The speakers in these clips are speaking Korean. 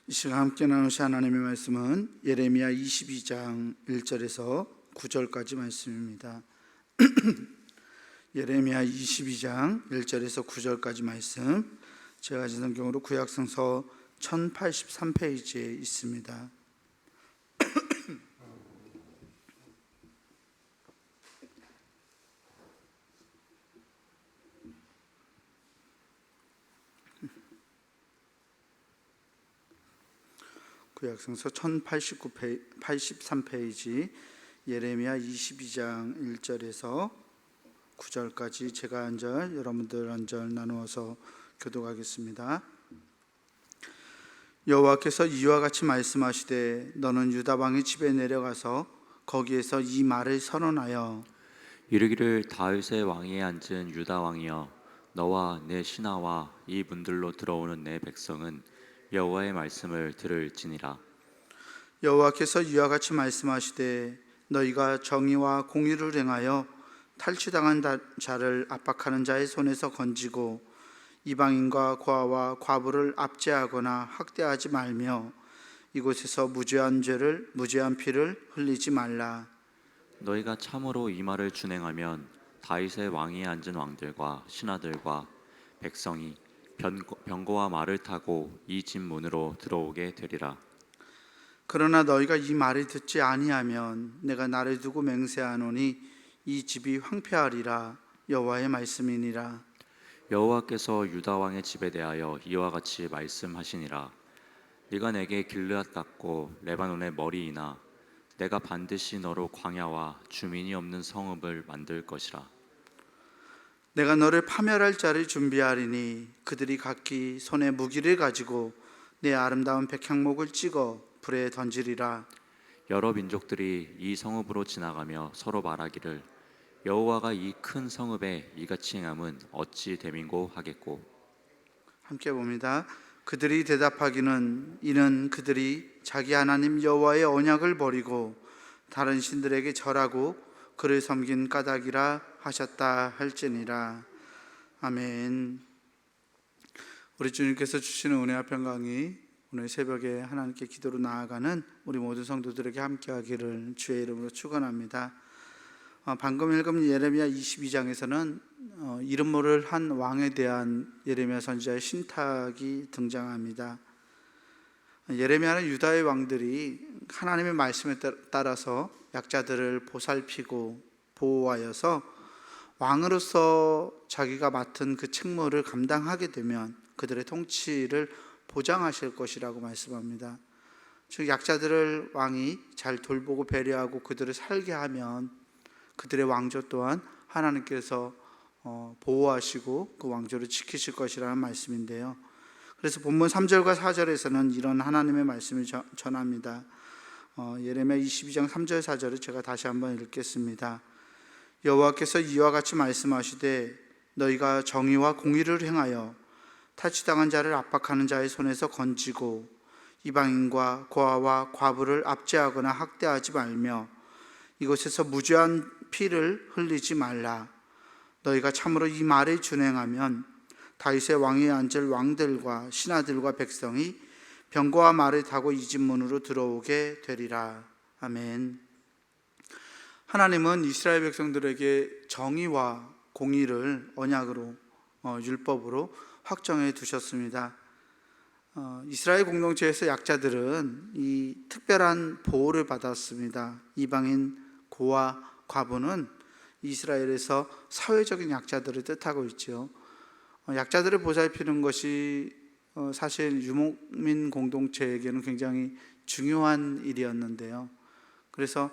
이 시간 함께 나누실 하나님의 말씀은 예레미야 22장 1절에서 9절까지 말씀입니다. 예레미야 22장 1절에서 9절까지 말씀, 제가 가진 성경으로 구약성서 1083페이지에 있습니다. 구약성서 1083페이지 예레미야 22장 1절에서 9절까지 제가 한 절, 여러분들 한 절 나누어서 교독하겠습니다. 여호와께서 이와 같이 말씀하시되 너는 유다 왕의 집에 내려가서 거기에서 이 말을 선언하여 이르기를 다윗의 왕위에 앉은 유다 왕이여, 너와 내 신하와 이 문들로 들어오는 내 백성은 여호와의 말씀을 들을지니라. 여호와께서 이와 같이 말씀하시되 너희가 정의와 공의를 행하여 탈취당한 자를 압박하는 자의 손에서 건지고 이방인과 고아와 과부를 압제하거나 학대하지 말며 이곳에서 무죄한 피를 흘리지 말라. 너희가 참으로 이 말을 준행하면 다윗의 왕위에 앉은 왕들과 신하들과 백성이 병거와 말을 타고 이 집 문으로 들어오게 되리라. 그러나 너희가 이 말을 듣지 아니하면 내가 나를 두고 맹세하노니 이 집이 황폐하리라. 여호와의 말씀이니라. 여호와께서 유다 왕의 집에 대하여 이와 같이 말씀하시니라. 네가 내게 길르앗 같고 레바논의 머리이나 내가 반드시 너로 광야와 주민이 없는 성읍을 만들 것이라. 내가 너를 파멸할 자를 준비하리니 그들이 각기 손에 무기를 가지고 내 아름다운 백향목을 찍어 불에 던지리라. 여러 민족들이 이 성읍으로 지나가며 서로 말하기를 여호와가 이 큰 성읍에 이같이 행함은 어찌 됨인고 하겠고. 함께 봅니다. 그들이 대답하기는 이는 그들이 자기 하나님 여호와의 언약을 버리고 다른 신들에게 절하고 그를 섬긴 까닭이라 하셨다 할지니라. 아멘. 우리 주님께서 주시는 은혜와 평강이 오늘 새벽에 하나님께 기도로 나아가는 우리 모든 성도들에게 함께하기를 주의 이름으로 축원합니다. 방금 읽은 예레미야 22장에서는 이름 모를 한 왕에 대한 예레미야 선지자의 신탁이 등장합니다. 예레미야는 유다의 왕들이 하나님의 말씀에 따라서 약자들을 보살피고 보호하여서 왕으로서 자기가 맡은 그 책무를 감당하게 되면 그들의 통치를 보장하실 것이라고 말씀합니다. 즉 약자들을 왕이 잘 돌보고 배려하고 그들을 살게 하면 그들의 왕조 또한 하나님께서 보호하시고 그 왕조를 지키실 것이라는 말씀인데요. 그래서 본문 3절과 4절에서는 이런 하나님의 말씀을 전합니다. 예레미야 22장 3절 4절을 제가 다시 한번 읽겠습니다. 여호와께서 이와 같이 말씀하시되 너희가 정의와 공의를 행하여 탈취당한 자를 압박하는 자의 손에서 건지고 이방인과 고아와 과부를 압제하거나 학대하지 말며 이곳에서 무죄한 피를 흘리지 말라. 너희가 참으로 이 말을 준행하면 다윗의 왕위에 앉을 왕들과 신하들과 백성이 병거와 말을 타고 이 집 문으로 들어오게 되리라. 아멘. 하나님은 이스라엘 백성들에게 정의와 공의를 언약으로 율법으로 확정해 두셨습니다. 이스라엘 공동체에서 약자들은 이 특별한 보호를 받았습니다. 이방인, 고아, 과부는 이스라엘에서 사회적인 약자들을 뜻하고 있죠. 약자들을 보살피는 것이 사실 유목민 공동체에게는 굉장히 중요한 일이었는데요. 그래서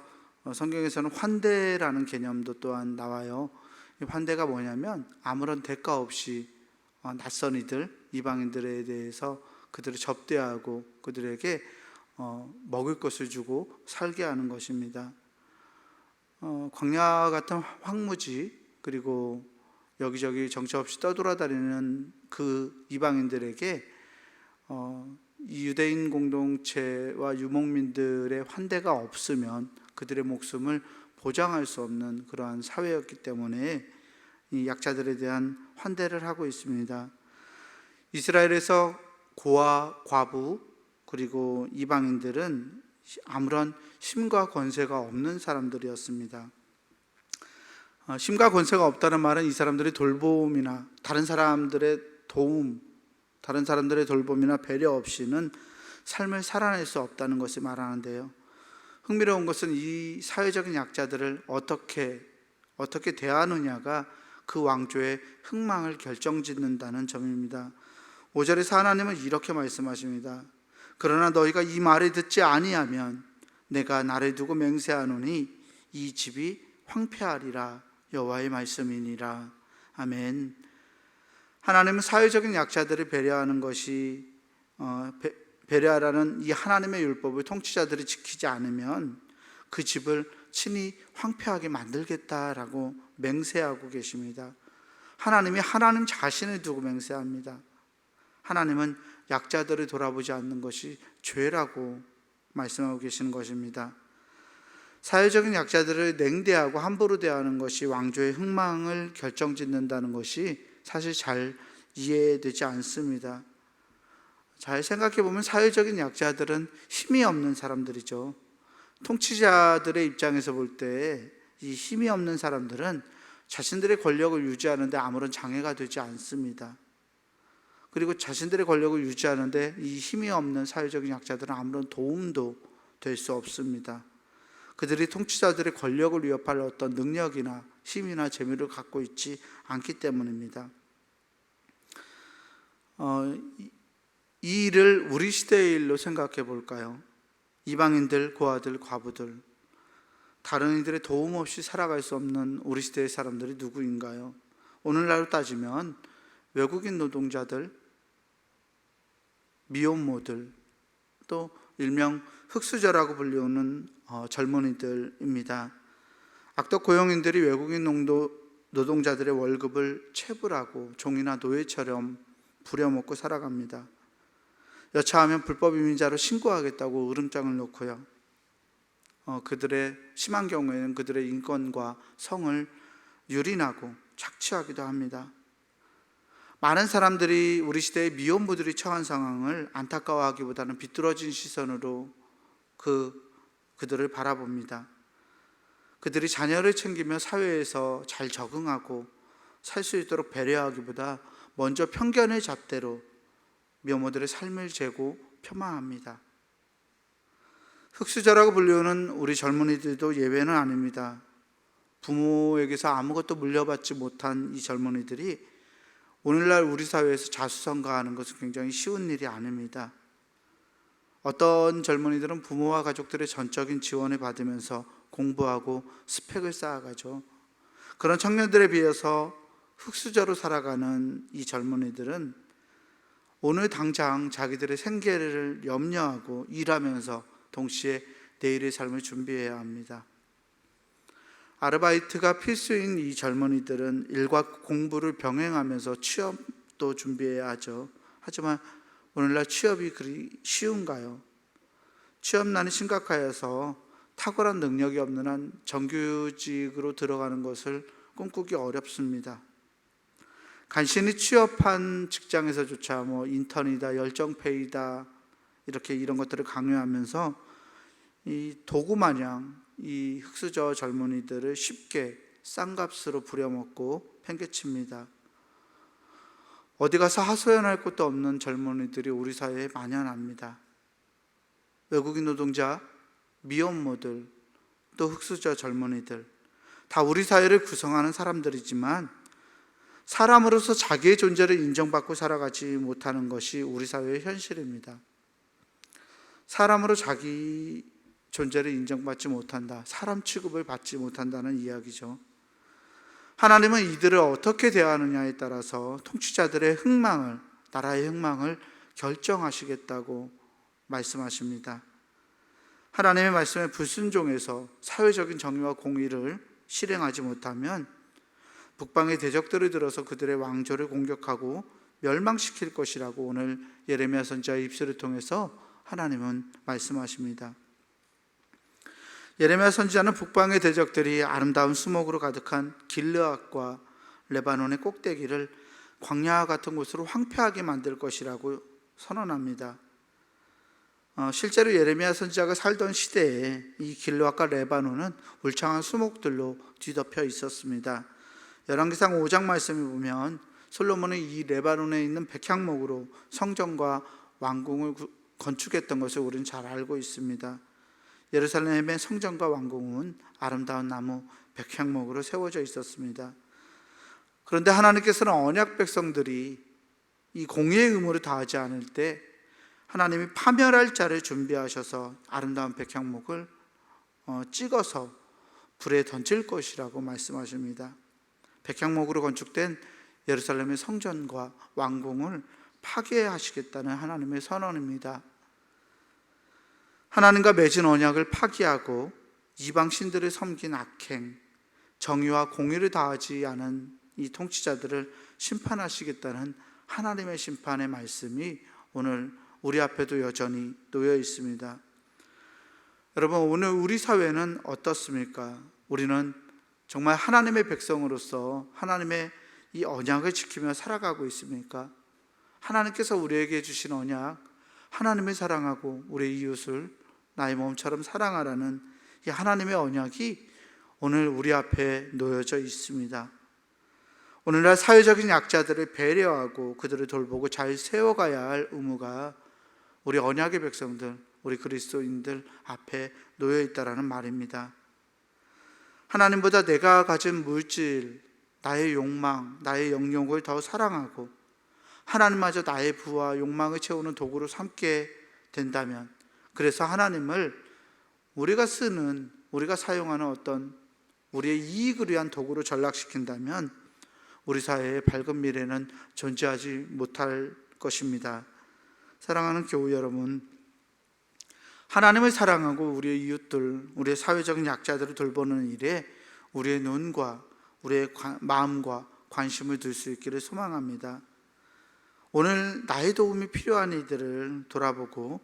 성경에서는 환대라는 개념도 또한 나와요. 이 환대가 뭐냐면 아무런 대가 없이 낯선 이들, 이방인들에 대해서 그들을 접대하고 그들에게 먹을 것을 주고 살게 하는 것입니다. 광야 같은 황무지 그리고 여기저기 정처 없이 떠돌아다니는 그 이방인들에게 이 유대인 공동체와 유목민들의 환대가 없으면 그들의 목숨을 보장할 수 없는 그러한 사회였기 때문에 이 약자들에 대한 환대를 하고 있습니다. 이스라엘에서 고아, 과부, 그리고 이방인들은 아무런 힘과 권세가 없는 사람들이었습니다. 힘과 권세가 없다는 말은 이 사람들이 돌봄이나 다른 사람들의 돌봄이나 배려 없이는 삶을 살아낼 수 없다는 것을 말하는데요. 흥미로운 것은 이 사회적인 약자들을 어떻게 대하느냐가 그 왕조의 흥망을 결정짓는다는 점입니다. 5절에서 하나님은 이렇게 말씀하십니다. 그러나 너희가 이 말을 듣지 아니하면 내가 나를 두고 맹세하노니 이 집이 황폐하리라. 여호와의 말씀이니라. 아멘. 하나님은 사회적인 약자들을 배려하는 것이 배려하라는 이 하나님의 율법을 통치자들이 지키지 않으면 그 집을 친히 황폐하게 만들겠다라고 맹세하고 계십니다. 하나님이 하나님 자신을 두고 맹세합니다. 하나님은 약자들을 돌아보지 않는 것이 죄라고 말씀하고 계시는 것입니다. 사회적인 약자들을 냉대하고 함부로 대하는 것이 왕조의 흥망을 결정짓는다는 것이 사실 잘 이해되지 않습니다. 잘 생각해 보면 사회적인 약자들은 힘이 없는 사람들이죠. 통치자들의 입장에서 볼 때 이 힘이 없는 사람들은 자신들의 권력을 유지하는데 아무런 장애가 되지 않습니다. 그리고 자신들의 권력을 유지하는데 이 힘이 없는 사회적인 약자들은 아무런 도움도 될 수 없습니다. 그들이 통치자들의 권력을 위협할 어떤 능력이나 힘이나 재미를 갖고 있지 않기 때문입니다. 이 일을 우리 시대의 일로 생각해 볼까요? 이방인들, 고아들, 과부들, 다른 이들의 도움 없이 살아갈 수 없는 우리 시대의 사람들이 누구인가요? 오늘날로 따지면 외국인 노동자들, 미혼모들, 또 일명 흑수저라고 불리우는 젊은이들입니다. 악덕 고용인들이 외국인 노동자들의 월급을 체불하고 종이나 노예처럼 부려먹고 살아갑니다. 여차하면 불법 이민자로 신고하겠다고 으름장을 놓고요. 그들의 심한 경우에는 그들의 인권과 성을 유린하고 착취하기도 합니다. 많은 사람들이 우리 시대의 미혼모들이 처한 상황을 안타까워하기보다는 비뚤어진 시선으로 그들을 바라봅니다. 그들이 자녀를 챙기며 사회에서 잘 적응하고 살 수 있도록 배려하기보다 먼저 편견의 잣대로 미혼모들의 삶을 재고 폄하합니다. 흑수저라고 불리우는 우리 젊은이들도 예외는 아닙니다. 부모에게서 아무것도 물려받지 못한 이 젊은이들이 오늘날 우리 사회에서 자수성가하는 것은 굉장히 쉬운 일이 아닙니다. 어떤 젊은이들은 부모와 가족들의 전적인 지원을 받으면서 공부하고 스펙을 쌓아가죠. 그런 청년들에 비해서 흑수저로 살아가는 이 젊은이들은 오늘 당장 자기들의 생계를 염려하고 일하면서 동시에 내일의 삶을 준비해야 합니다. 아르바이트가 필수인 이 젊은이들은 일과 공부를 병행하면서 취업도 준비해야 하죠. 하지만 오늘날 취업이 그리 쉬운가요? 취업난이 심각하여서 탁월한 능력이 없는 한 정규직으로 들어가는 것을 꿈꾸기 어렵습니다. 간신히 취업한 직장에서조차 인턴이다, 열정페이다 이런 것들을 강요하면서 이 도구마냥 이 흑수저 젊은이들을 쉽게 싼값으로 부려먹고 팽개칩니다. 어디 가서 하소연할 곳도 없는 젊은이들이 우리 사회에 만연합니다. 외국인 노동자, 미혼모들, 또 흑수저 젊은이들, 다 우리 사회를 구성하는 사람들이지만 사람으로서 자기의 존재를 인정받고 살아가지 못하는 것이 우리 사회의 현실입니다. 사람으로 자기 존재를 인정받지 못한다, 사람 취급을 받지 못한다는 이야기죠. 하나님은 이들을 어떻게 대하느냐에 따라서 통치자들의 흥망을, 나라의 흥망을 결정하시겠다고 말씀하십니다. 하나님의 말씀에 불순종해서 사회적인 정의와 공의를 실행하지 못하면 북방의 대적들을 들어서 그들의 왕조를 공격하고 멸망시킬 것이라고 오늘 예레미야 선지자의 입술을 통해서 하나님은 말씀하십니다. 예레미야 선지자는 북방의 대적들이 아름다운 수목으로 가득한 길르앗과 레바논의 꼭대기를 광야와 같은 곳으로 황폐하게 만들 것이라고 선언합니다. 실제로 예레미야 선지자가 살던 시대에 이 길르앗과 레바논은 울창한 수목들로 뒤덮여 있었습니다. 열왕기상 5장 말씀을 보면 솔로몬은 이 레바논에 있는 백향목으로 성전과 왕궁을 건축했던 것을 우리는 잘 알고 있습니다. 예루살렘의 성전과 왕궁은 아름다운 나무 백향목으로 세워져 있었습니다. 그런데 하나님께서는 언약 백성들이 이 공의의 의무를 다하지 않을 때 하나님이 파멸할 자를 준비하셔서 아름다운 백향목을 찍어서 불에 던질 것이라고 말씀하십니다. 백향목으로 건축된 예루살렘의 성전과 왕궁을 파괴하시겠다는 하나님의 선언입니다. 하나님과 맺은 언약을 파기하고 이방 신들을 섬긴 악행, 정의와 공의를 다하지 않은 이 통치자들을 심판하시겠다는 하나님의 심판의 말씀이 오늘 우리 앞에도 여전히 놓여 있습니다. 여러분, 오늘 우리 사회는 어떻습니까? 우리는 정말 하나님의 백성으로서 하나님의 이 언약을 지키며 살아가고 있습니까? 하나님께서 우리에게 주신 언약, 하나님을 사랑하고 우리 이웃을 나의 몸처럼 사랑하라는 이 하나님의 언약이 오늘 우리 앞에 놓여져 있습니다. 오늘날 사회적인 약자들을 배려하고 그들을 돌보고 잘 세워가야 할 의무가 우리 언약의 백성들, 우리 그리스도인들 앞에 놓여 있다라는 말입니다. 하나님보다 내가 가진 물질, 나의 욕망, 나의 영역을 더 사랑하고 하나님마저 나의 부와 욕망을 채우는 도구로 삼게 된다면, 그래서 하나님을 우리가 쓰는, 우리가 사용하는 어떤 우리의 이익을 위한 도구로 전락시킨다면 우리 사회의 밝은 미래는 존재하지 못할 것입니다. 사랑하는 교우 여러분, 하나님을 사랑하고 우리의 이웃들, 우리의 사회적인 약자들을 돌보는 일에 우리의 눈과 우리의 마음과 관심을 둘 수 있기를 소망합니다. 오늘 나의 도움이 필요한 이들을 돌아보고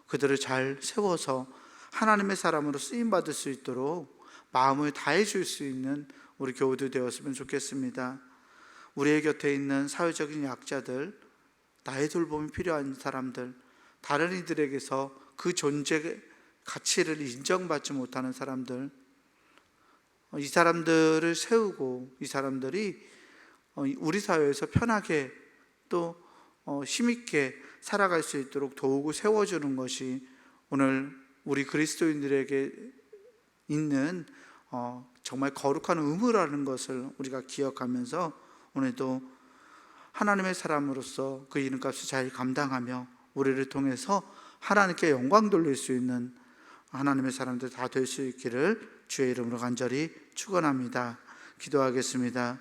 그들을 잘 세워서 하나님의 사람으로 쓰임받을 수 있도록 마음을 다해 줄 수 있는 우리 교우들 되었으면 좋겠습니다. 우리의 곁에 있는 사회적인 약자들, 나의 돌봄이 필요한 사람들, 다른 이들에게서 그 존재 가치를 인정받지 못하는 사람들, 이 사람들을 세우고 이 사람들이 우리 사회에서 편하게 또 힘있게 살아갈 수 있도록 도우고 세워주는 것이 오늘 우리 그리스도인들에게 있는 정말 거룩한 의무라는 것을 우리가 기억하면서 오늘도 하나님의 사람으로서 그 이름값을 잘 감당하며 우리를 통해서 하나님께 영광 돌릴 수 있는 하나님의 사람들 다 될 수 있기를 주의 이름으로 간절히 축원합니다. 기도하겠습니다.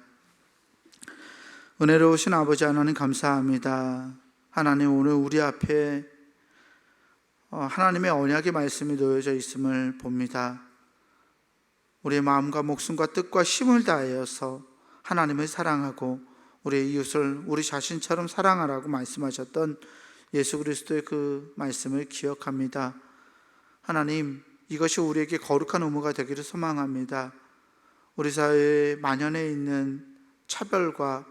은혜로우신 아버지 하나님 감사합니다. 하나님, 오늘 우리 앞에 하나님의 언약의 말씀이 놓여져 있음을 봅니다. 우리의 마음과 목숨과 뜻과 힘을 다하여서 하나님을 사랑하고 우리의 이웃을 우리 자신처럼 사랑하라고 말씀하셨던 예수 그리스도의 그 말씀을 기억합니다. 하나님, 이것이 우리에게 거룩한 의무가 되기를 소망합니다. 우리 사회에 만연해 있는 차별과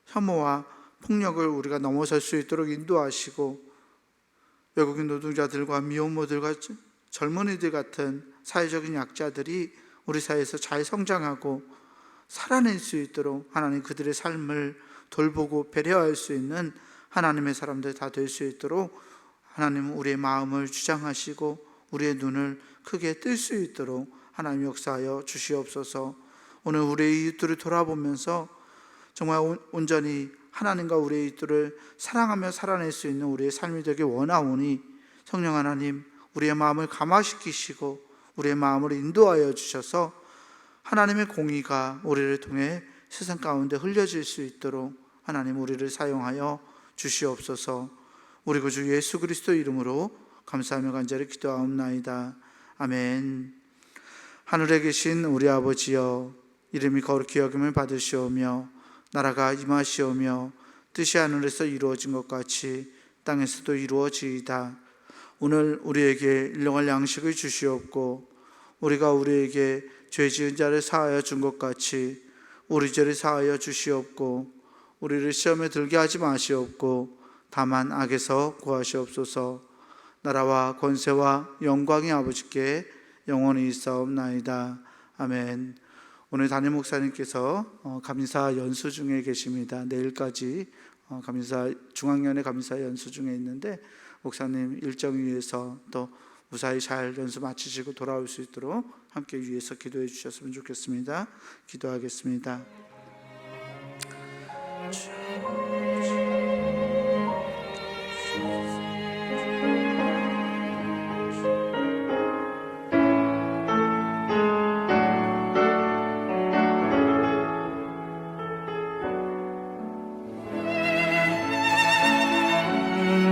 혐오와 폭력을 우리가 넘어설 수 있도록 인도하시고, 외국인 노동자들과 미혼모들과 젊은이들 같은 사회적인 약자들이 우리 사회에서 잘 성장하고 살아낼 수 있도록 하나님 그들의 삶을 돌보고 배려할 수 있는 하나님의 사람들 다 될 수 있도록 하나님 우리의 마음을 주장하시고 우리의 눈을 크게 뜰 수 있도록 하나님 역사하여 주시옵소서. 오늘 우리의 이웃들을 돌아보면서 정말 온전히 하나님과 우리의 이웃들을 사랑하며 살아낼 수 있는 우리의 삶이 되길 원하오니 성령 하나님, 우리의 마음을 감화시키시고 우리의 마음을 인도하여 주셔서 하나님의 공의가 우리를 통해 세상 가운데 흘려질 수 있도록 하나님 우리를 사용하여 주시옵소서. 우리 구주 예수 그리스도 이름으로 감사하며 간절히 기도하옵나이다. 아멘. 하늘에 계신 우리 아버지여, 이름이 거룩히 여김을 받으시오며 나라가 임하시오며 뜻이 하늘에서 이루어진 것 같이 땅에서도 이루어지이다. 오늘 우리에게 일용할 양식을 주시옵고 우리가 우리에게 죄 지은 자를 사하여 준 것 같이 우리 죄를 사하여 주시옵고 우리를 시험에 들게 하지 마시옵고 다만 악에서 구하시옵소서. 나라와 권세와 영광이 아버지께 영원히 있사옵나이다. 아멘. 오늘 담임 목사님께서 감사 연수 중에 계십니다. 내일까지 중학년의 감사 연수 중에 있는데 목사님 일정 위해서 또 무사히 잘 연수 마치시고 돌아올 수 있도록 함께 위해서 기도해 주셨으면 좋겠습니다. 기도하겠습니다. 주여,